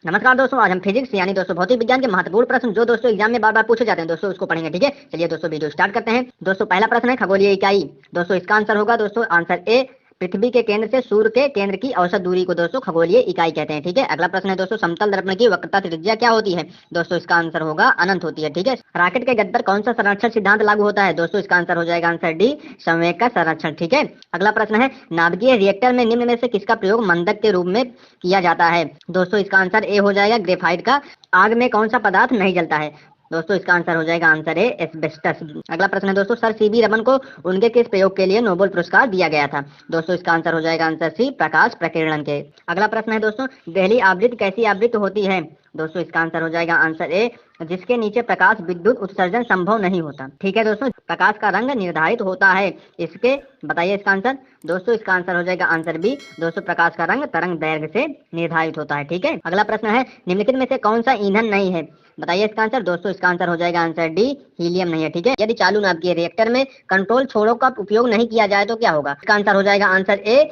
नमस्कार दोस्तों, आज हम फिजिक्स यानी दोस्तों भौतिक विज्ञान के महत्वपूर्ण प्रश्न जो दोस्तों एग्जाम में बार बार पूछे जाते हैं दोस्तों उसको पढ़ेंगे। ठीक है, चलिए दोस्तों वीडियो स्टार्ट करते हैं। दोस्तों पहला प्रश्न है खगोलीय इकाई। दोस्तों इसका आंसर होगा दोस्तों आंसर ए, पृथ्वी के केंद्र से सूर्य के केंद्र की औसत दूरी को दोस्तों खगोलीय इकाई कहते हैं। ठीक है, अगला प्रश्न है दोस्तों समतल दर्पण की वक्रता त्रिज्या क्या होती है। दोस्तों इसका आंसर होगा अनंत होती है। ठीक है, रॉकेट के गति पर कौन सा संरक्षण सिद्धांत लागू होता है। दोस्तों इसका आंसर हो जाएगा आंसर डी, संवेग का संरक्षण। ठीक है, अगला प्रश्न है नाभिकीय रिएक्टर में निम्न में से किसका प्रयोग मंदक के रूप में किया जाता है। दोस्तों इसका आंसर ए हो जाएगा ग्रेफाइट का। आग में कौन सा पदार्थ नहीं जलता है। दोस्तों इसका आंसर हो जाएगा आंसर ए, एस्बेस्टस। अगला प्रश्न है दोस्तों सर सीवी रमन को उनके किस प्रयोग के लिए नोबेल पुरस्कार दिया गया था। दोस्तों इसका आंसर हो जाएगा आंसर सी, प्रकाश प्रकीर्णन के। अगला प्रश्न है दोस्तों देहली आवृत्ति कैसी आवृत्ति होती है। दोस्तों इसका आंसर हो जाएगा आंसर ए, जिसके नीचे प्रकाश विद्युत उत्सर्जन संभव नहीं होता। ठीक है दोस्तों, प्रकाश का रंग निर्धारित होता है इसके, बताइए इसका आंसर। दोस्तों इसका आंसर हो जाएगा आंसर बी, दोस्तों प्रकाश का रंग तरंग दैर्घ्य से निर्धारित होता है। ठीक है, अगला प्रश्न है निम्नलिखित में से कौन सा ईंधन नहीं है। बताइए इसका आंसर। दोस्तों इसका आंसर हो जाएगा आंसर डी, हीलियम नहीं है। ठीक है, यदि चालू नाभिकीय रिएक्टर में कंट्रोल छोरों का उपयोग नहीं किया जाए तो क्या होगा। इसका आंसर हो जाएगा आंसर ए,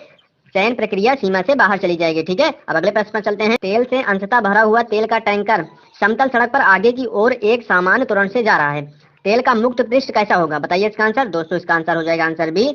चयन प्रक्रिया सीमा से बाहर चली जाएगी। ठीक है, अब अगले प्रश्न पर चलते हैं। तेल से अंशतः भरा हुआ तेल का टैंकर समतल सड़क पर आगे की ओर एक सामान्य त्वरण से जा रहा है। तेल का मुक्त पृष्ठ कैसा होगा। बताइए इसका आंसर। दोस्तों इसका आंसर हो जाएगा आंसर बी,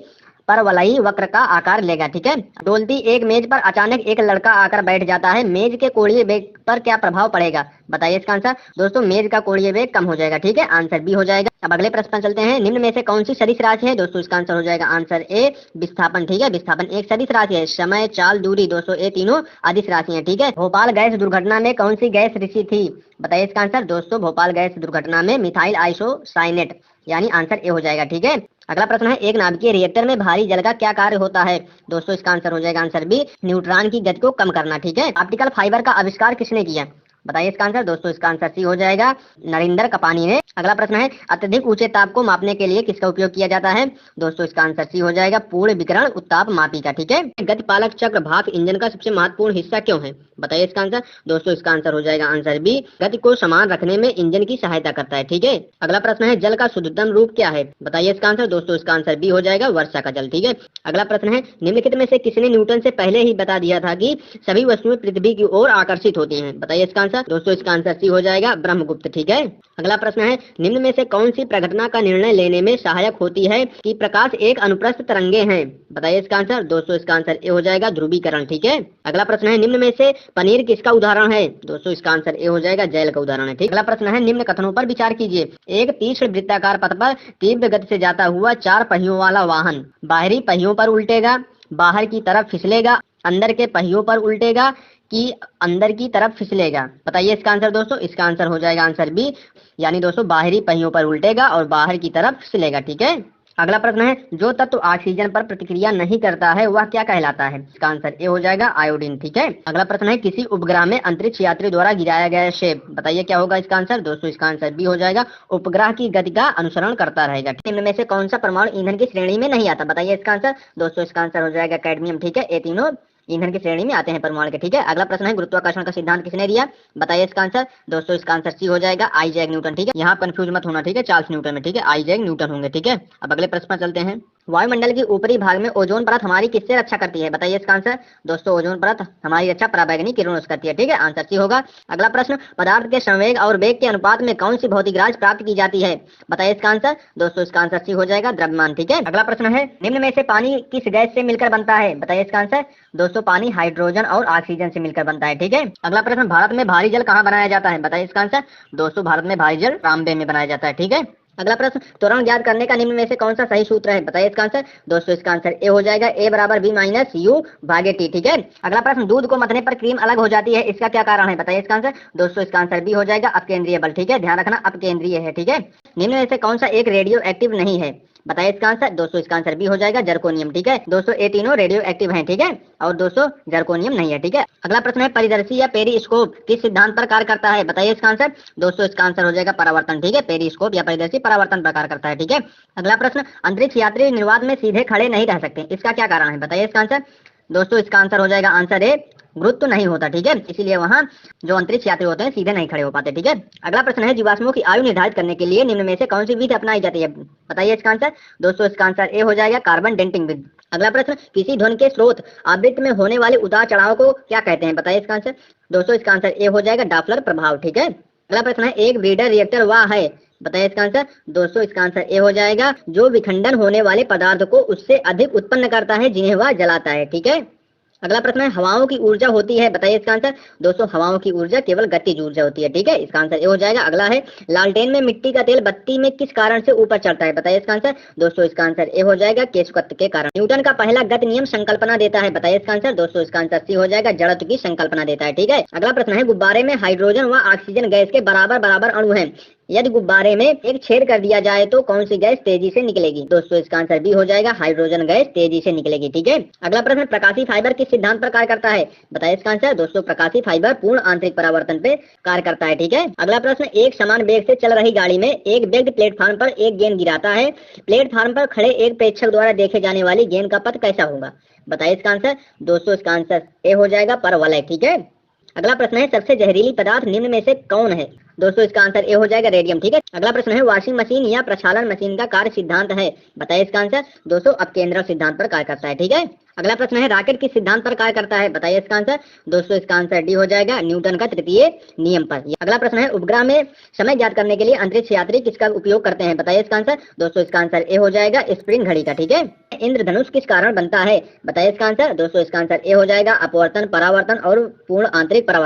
परवलयी वक्र का आकार लेगा। ठीक है, डोलती एक मेज पर अचानक एक लड़का आकर बैठ जाता है, मेज के कोणीय वेग पर क्या प्रभाव पड़ेगा। बताइए इसका आंसर। दोस्तों मेज का कोणीय वेग कम हो जाएगा। ठीक है, आंसर बी हो जाएगा। अब अगले प्रश्न पर चलते हैं। निम्न में से कौन सी सदिश राशि है। दोस्तों इसका आंसर हो जाएगा आंसर ए, विस्थापन। ठीक है, विस्थापन एक सदिश राशि है। समय, चाल, दूरी दोस्तों ये तीनों अदिश राशि है। ठीक है, भोपाल गैस दुर्घटना में कौन सी गैस रिसी थी। बताइए इसका आंसर। दोस्तों भोपाल गैस दुर्घटना में मिथाइल आइसोसाइनेट, यानी आंसर ए हो जाएगा। ठीक है, अगला प्रश्न है एक नाभिकीय रिएक्टर में भारी जल का क्या कार्य होता है। दोस्तों इसका आंसर हो जाएगा आंसर बी, न्यूट्रॉन की गति को कम करना। ठीक है, ऑप्टिकल फाइबर का आविष्कार किसने किया। बताइए इसका आंसर। दोस्तों इसका आंसर सी हो जाएगा, नरेंद्र कपानी ने। अगला प्रश्न है अत्यधिक ऊंचे ताप को मापने के लिए किसका उपयोग किया जाता है। दोस्तों इसका आंसर सी हो जाएगा, पूर्ण विकिरण उत्ताप मापी का। ठीक है, गतिपालक चक्र भाप इंजन का सबसे महत्वपूर्ण हिस्सा क्यों है। बताइए इसका आंसर। दोस्तों इसका आंसर हो जाएगा आंसर बी, गति को समान रखने में इंजन की सहायता करता है। ठीक है, अगला प्रश्न है जल का शुद्धतम रूप क्या है। बताइए इसका आंसर। दोस्तों इसका आंसर बी हो जाएगा, वर्षा का जल। ठीक है, अगला प्रश्न है निम्नलिखित में से किसने न्यूटन से पहले ही बता दिया था कि सभी वस्तुएं पृथ्वी की ओर आकर्षित होती हैं। बताइए इसका आंसर। दोस्तों इसका आंसर सी हो जाएगा, ब्रह्मगुप्त। ठीक है, अगला प्रश्न है निम्न में से कौन सी प्रघटना का निर्णय लेने में सहायक होती है कि प्रकाश एक अनुप्रस्थ तरंगे हैं। बताइए इसका आंसर। दोस्तों इसका आंसर ए हो जाएगा, ध्रुवीकरण। ठीक है, अगला प्रश्न है निम्न में से पनीर किसका उदाहरण है। दोस्तों इसका आंसर ए हो जाएगा, जैल का उदाहरण है। ठीक, अगला प्रश्न है निम्न कथनों पर विचार कीजिए। एक तीक्ष्ण वृत्ताकार पथ पर तीव्र गति से जाता हुआ 4 पहियों वाला वाहन बाहरी पहियों पर उल्टेगा, बाहर की तरफ फिसलेगा, अंदर के पहियों पर उल्टेगा कि अंदर की तरफ फिसलेगा। बताइए इसका आंसर। दोस्तों इसका आंसर हो जाएगा आंसर बी, यानी दोस्तों बाहरी पहियों पर उल्टेगा और बाहर की तरफ फिसलेगा। ठीक है, अगला प्रश्न है जो तत्व ऑक्सीजन पर प्रतिक्रिया नहीं करता है वह क्या कहलाता है। इसका आंसर ए हो जाएगा, आयोडीन। ठीक है, अगला प्रश्न है किसी उपग्रह में अंतरिक्ष यात्री द्वारा गिराया गया शेप। बताइए क्या होगा इसका आंसर। दोस्तों इसका आंसर बी हो जाएगा, उपग्रह की गति का अनुसरण करता रहेगा। निम्न में से कौन सा परमाणु ईंधन की श्रेणी में नहीं आता। बताइए इसका आंसर। दोस्तों इसका आंसर हो जाएगा कैडमियम। ठीक है, ये तीनों ईंधन की श्रेणी में आते हैं परमाणु के। ठीक है, अगला प्रश्न है गुरुत्वाकर्षण का सिद्धांत किसने दिया। बताइए इसका आंसर। दोस्तों इसका आंसर सी हो जाएगा, आइजैक न्यूटन। ठीक है, यहाँ कंफ्यूज मत होना। ठीक है, चार्ल्स न्यूटन में। ठीक है, आइजैक न्यूटन होंगे। ठीक है, अब अगले प्रश्न पर चलते हैं। वायुमंडल के ऊपरी भाग में ओजोन परत हमारी किससे रक्षा करती है। बताइए इसका आंसर। दोस्तों ओजोन परत हमारी रक्षा पराबैंगनी किरणों से करती है। ठीक है, आंसर सी होगा। अगला प्रश्न पदार्थ के संवेग और वेग के अनुपात में कौन सी भौतिक राशि प्राप्त की जाती है। बताइए इसका आंसर। दोस्तों इसका आंसर सी हो जाएगा, द्रव्यमान। ठीक है, अगला प्रश्न है निम्न में से पानी किस गैस से मिलकर बनता है। बताइए इसका आंसर। दोस्तों पानी हाइड्रोजन और ऑक्सीजन से मिलकर बनता है। ठीक है, अगला प्रश्न भारत में भारी जल कहाँ बनाया जाता है। बताइए इसका आंसर। दोस्तों भारत में भारी जल तांबे में बनाया जाता है। ठीक है, अगला प्रश्न त्वरण ज्ञात करने का निम्न में से कौन सा सही सूत्र है। बताइए इसका आंसर। दोस्तों इसका आंसर ए हो जाएगा, ए बराबर बी माइनस यू भागे टी। ठीक है, अगला प्रश्न दूध को मथने पर क्रीम अलग हो जाती है, इसका क्या कारण है। बताइए इसका आंसर। दोस्तों इसका आंसर बी हो जाएगा, अपकेंद्रीय बल। ठीक है, ध्यान रखना अपकेंद्रीय है। ठीक है, निम्न में से कौन सा एक रेडियो एक्टिव नहीं है। बताइए इसका आंसर। दोस्तों इसका आंसर बी हो जाएगा, जर्कोनियम। ठीक है, दोस्तों ये तीनों रेडियो एक्टिव हैं। ठीक है, और दोस्तों जर्कोनियम नहीं है। ठीक है, अगला प्रश्न है परिदर्शी या पेरिस्कोप किस सिद्धांत पर कार्य करता है। बताइए इसका आंसर। दोस्तों इसका आंसर हो जाएगा परावर्तन। ठीक है, पेरिस्कोप या परिदर्शी परावर्तन पर कार्य करता है। ठीक है, अगला प्रश्न अंतरिक्ष यात्री निर्वात में सीधे खड़े नहीं रह सकते, इसका क्या कारण है। बताइए इसका आंसर। दोस्तों इसका आंसर हो जाएगा आंसर ए, गुरुत्व नहीं होता, ठीक है, इसीलिए वहाँ जो अंतरिक्ष यात्री होते हैं सीधे नहीं खड़े हो पाते, ठीक है। अगला प्रश्न है, जीवाश्मों की आयु निर्धारित करने के लिए निम्न में से कौन सी विधि अपनाई जाती है? बताइए इसका आंसर। दोस्तों इसका आंसर ए हो जाएगा कार्बन डेटिंग विधि। अगला प्रश्न, किसी ध्वनि के स्रोत आवृत्ति में होने वाले उतार चढ़ाव को क्या कहते हैं? बताइए इसका आंसर। दोस्तों इसका आंसर ए हो जाएगा डॉपलर प्रभाव, ठीक है। अगला प्रश्न है, एक ब्रीडर रिएक्टर वह है, बताइए इसका आंसर। दोस्तों इसका आंसर ए हो जाएगा जो विखंडन होने वाले पदार्थ को उससे अधिक उत्पन्न करता है जिन्हें वह जलाता है, ठीक है। अगला प्रश्न है, हवाओं की ऊर्जा होती है, बताइए इसका आंसर। दोस्तों हवाओं की ऊर्जा केवल गतिज ऊर्जा होती है, ठीक है, इसका आंसर ए हो जाएगा। अगला है, लालटेन में मिट्टी का तेल बत्ती में किस कारण से ऊपर चढ़ता है? बताइए इसका आंसर। दोस्तों इसका आंसर ए हो जाएगा केशकत्व के कारण। न्यूटन का पहला गति नियम संकल्पना देता है, बताइए इसका आंसर। दोस्तों इसका आंसर सी हो जाएगा जड़त्व की संकल्पना देता है, ठीक है। अगला प्रश्न है, गुब्बारे में हाइड्रोजन व ऑक्सीजन गैस के बराबर बराबर अणु हैं, यदि गुब्बारे में एक छेद कर दिया जाए तो कौन सी गैस तेजी से निकलेगी? दोस्तों इसका आंसर बी हो जाएगा हाइड्रोजन गैस तेजी से निकलेगी, ठीक है। अगला प्रश्न, प्रकाशीय फाइबर किस सिद्धांत पर कार्य करता है? बताइए इसका आंसर। दोस्तों प्रकाशीय फाइबर पूर्ण आंतरिक परावर्तन पे कार्य करता है, ठीक है। अगला प्रश्न, एक समान वेग से चल रही गाड़ी में एक व्यक्ति प्लेटफार्म पर एक गेंद गिराता है, प्लेटफार्म पर खड़े एक प्रेक्षक द्वारा देखे जाने वाली गेंद का पथ कैसा होगा? बताइए इसका आंसर। दोस्तों इसका आंसर ए हो जाएगा परवलय, ठीक है। अगला प्रश्न है, सबसे जहरीली पदार्थ निम्न में से कौन है? दोस्तों इसका आंसर ए हो जाएगा रेडियम, ठीक है। अगला प्रश्न है, वॉशिंग मशीन या प्रक्षालन मशीन का कार्य सिद्धांत है? बताइए इसका आंसर। दोस्तों अपकेंद्रक सिद्धांत पर कार्य करता है, ठीक है। अगला प्रश्न है, रॉकेट किस सिद्धांत पर कार्य करता है? बताइए इसका आंसर। दोस्तों इसका आंसर डी हो जाएगा न्यूटन का तृतीय नियम पर। अगला प्रश्न है, उपग्रह में समय ज्ञात करने के लिए अंतरिक्ष यात्री किसका उपयोग करते हैं? बताइए इसका आंसर। दोस्तों इसका आंसर ए हो जाएगा स्प्रिंग घड़ी का, ठीक है। इंद्रधनुष किस कारण बनता है? बताइए इसका आंसर। दोस्तों इसका आंसर ए हो जाएगा अपवर्तन, परावर्तन और पूर्ण आंतरिक परावर्तन।